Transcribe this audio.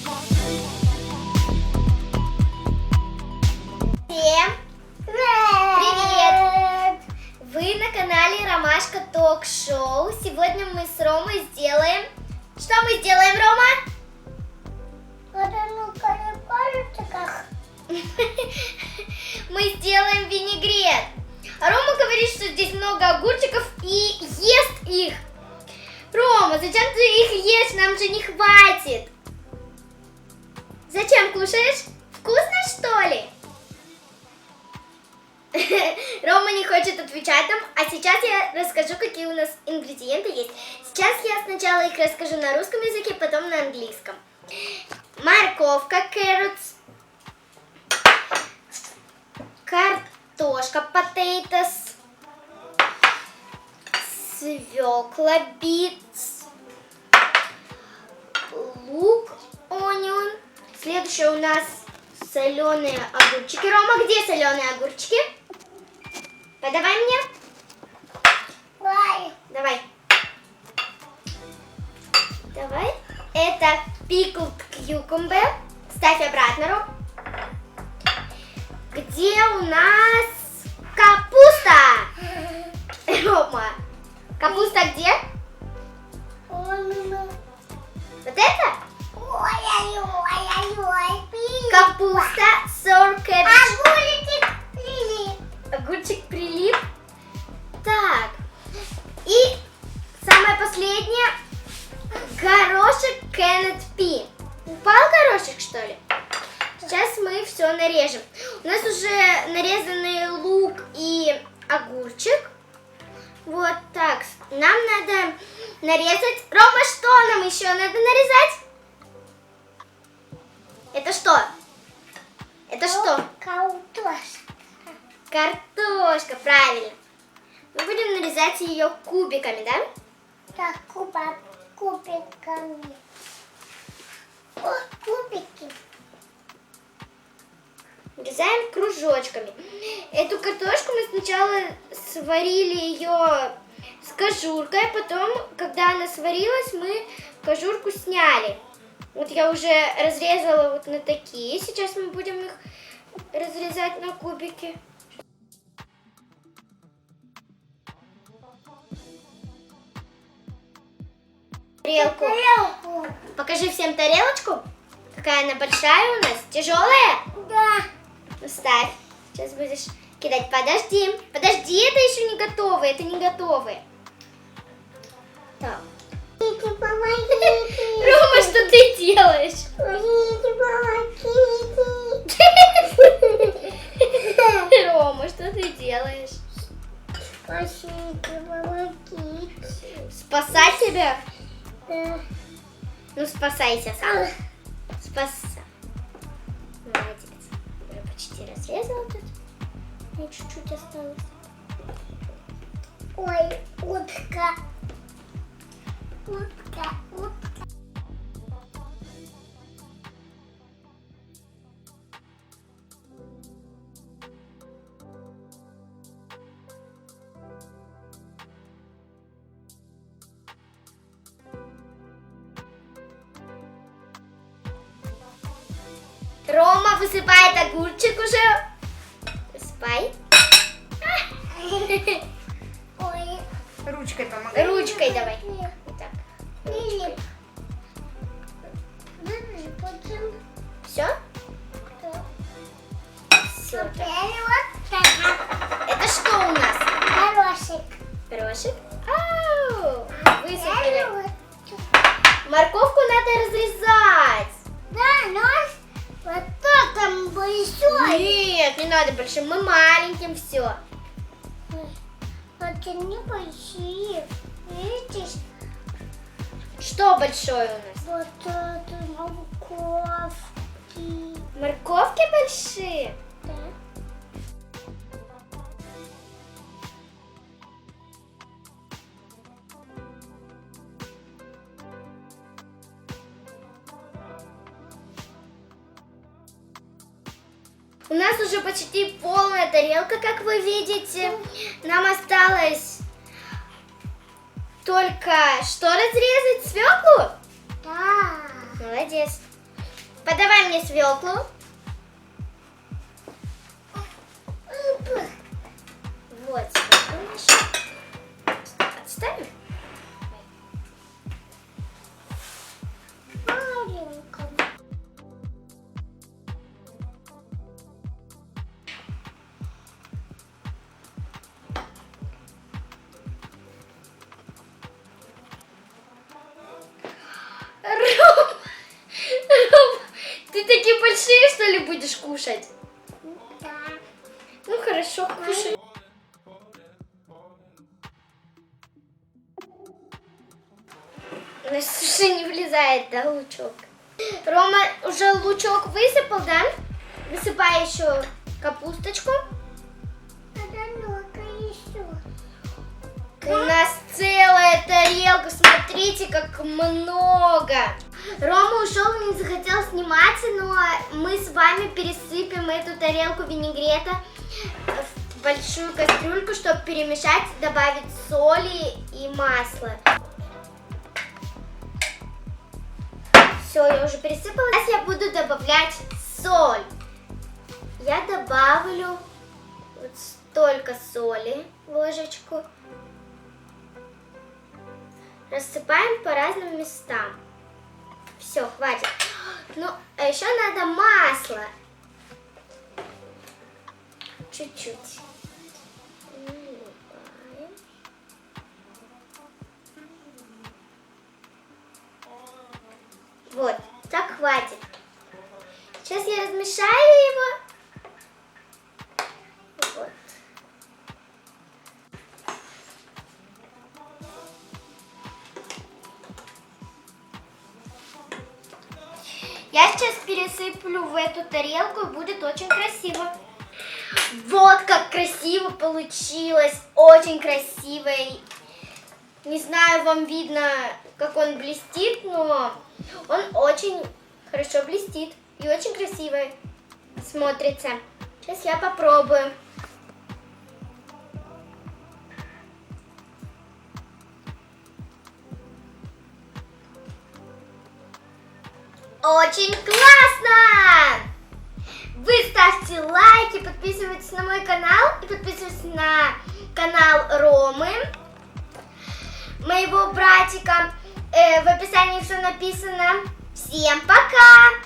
Всем привет! Вы на канале Ромашка ток-шоу. Сегодня мы с Ромой сделаем... Что мы сделаем, Рома? Мы сделаем винегрет. А Рома говорит, что здесь много огурчиков и ест их. Рома, зачем ты их ешь? Нам же не хватит. Зачем кушаешь? Вкусно, что ли? Рома не хочет отвечать нам, а сейчас я расскажу, какие у нас ингредиенты есть. Сейчас я сначала их расскажу на русском языке, потом на английском. Морковка, carrots, картошка, potatoes, свекла, beets, лук, onion. Следующее у нас соленые огурчики. Рома, где соленые огурчики? Подавай мне. Давай. Давай. Это pickled cucumber. Ставь обратно, Ром. Где у нас капуста? Рома, капуста где? Вот это? Капуста, sour cabbage. Огурчик прилип. Так. И самое последнее. Горошек canned pea. Упал горошек, что ли? Сейчас мы все нарежем. У нас уже нарезанный лук и огурчик. Вот так. Нам надо нарезать. Рома, что нам еще надо нарезать? Это что? Это что? Картошка, правильно. Мы будем нарезать ее кубиками, да? Да, кубиками. Кубики. Нарезаем кружочками. Эту картошку мы сначала сварили ее с кожуркой, а потом, когда она сварилась, мы кожурку сняли. Вот я уже разрезала вот на такие. Сейчас мы будем их разрезать на кубики. Тарелку. Покажи всем тарелочку. Какая она большая у нас. Тяжелая? Да. Ну, ставь. Сейчас будешь кидать. Подожди. Подожди, это еще не готовые. Это не готовые. Так. Помогите. Рома, что ты делаешь? Рома, что ты делаешь? Помогите. Спасать тебя? Да. Ну, спасайся сам. Спасай. Молодец. Я почти разрезала тут. Мне чуть-чуть осталось. Ой, утка. Утка. Рома высыпает огурчик уже. Высыпай. Ой. Ручкой помогай. Ручкой давай. Вот так. Лили. Все? Да. Все. Теперь вот так. Это что у нас? Горошек. Горошек? Ау! Высыпали. Вот. Морковку надо разрезать. Да, но вот там большой. Нет, не надо большим. Мы маленьким все. Вот они большие. Видите? Что большое у нас? Вот это морковки. Морковки большие? Да. У нас уже почти полная тарелка, как вы видите. Нам осталось только что разрезать? Свеклу? Да. Молодец. Подавай мне свеклу. Вот, свеклу нашу. Отставим. Маленькая. Ром, ты такие большие, что ли, будешь кушать? Да. Ну хорошо, кушай. У нас уже не влезает, да, лучок? Рома уже лучок высыпал, да? Высыпай еще капусточку. Надо много еще. У нас целая тарелка, смотрите, как много. Рома ушел и не захотел сниматься, но мы с вами пересыпем эту тарелку винегрета в большую кастрюльку, чтобы перемешать, добавить соли и масла. Все, я уже пересыпала. Сейчас я буду добавлять соль. Я добавлю вот столько соли, ложечку. Рассыпаем по разным местам. Все, хватит. Ну, а еще надо масло. Чуть-чуть. Вот, так хватит. Сейчас я размешаю его. Вот. Я сейчас пересыплю в эту тарелку, и будет очень красиво. Вот как красиво получилось. Очень красиво. Не знаю, вам видно, как он блестит, но он очень хорошо блестит и очень красиво смотрится. Сейчас я попробую. Очень классно! Вы ставьте лайки, подписывайтесь на мой канал и подписывайтесь на канал Ромы, моего братика. В описании все написано. Всем пока!